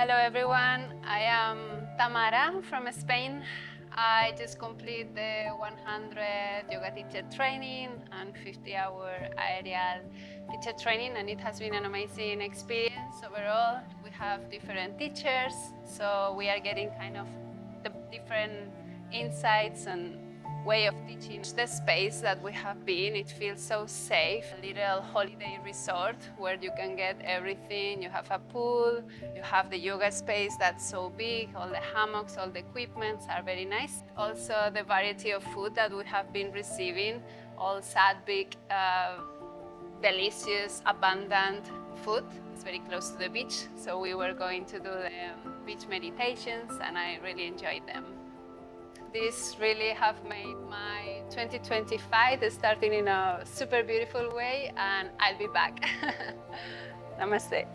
Hello everyone, I am Tamara from Spain. I just completed the 100 yoga teacher training and 50-hour aerial teacher training, and it has been an amazing experience overall. We have different teachers, so we are getting kind of the different insights and way of teaching. The space that we have been, it feels so safe. A little holiday resort where you can get everything. You have a pool, you have the yoga space that's so big, all the hammocks, all the equipments are very nice. Also the variety of food that we have been receiving, all Satvik, delicious, abundant food. It's very close to the beach, so we were going to do the beach meditations and I really enjoyed them. This really have made my 2025 starting in a super beautiful way, and I'll be back. Namaste.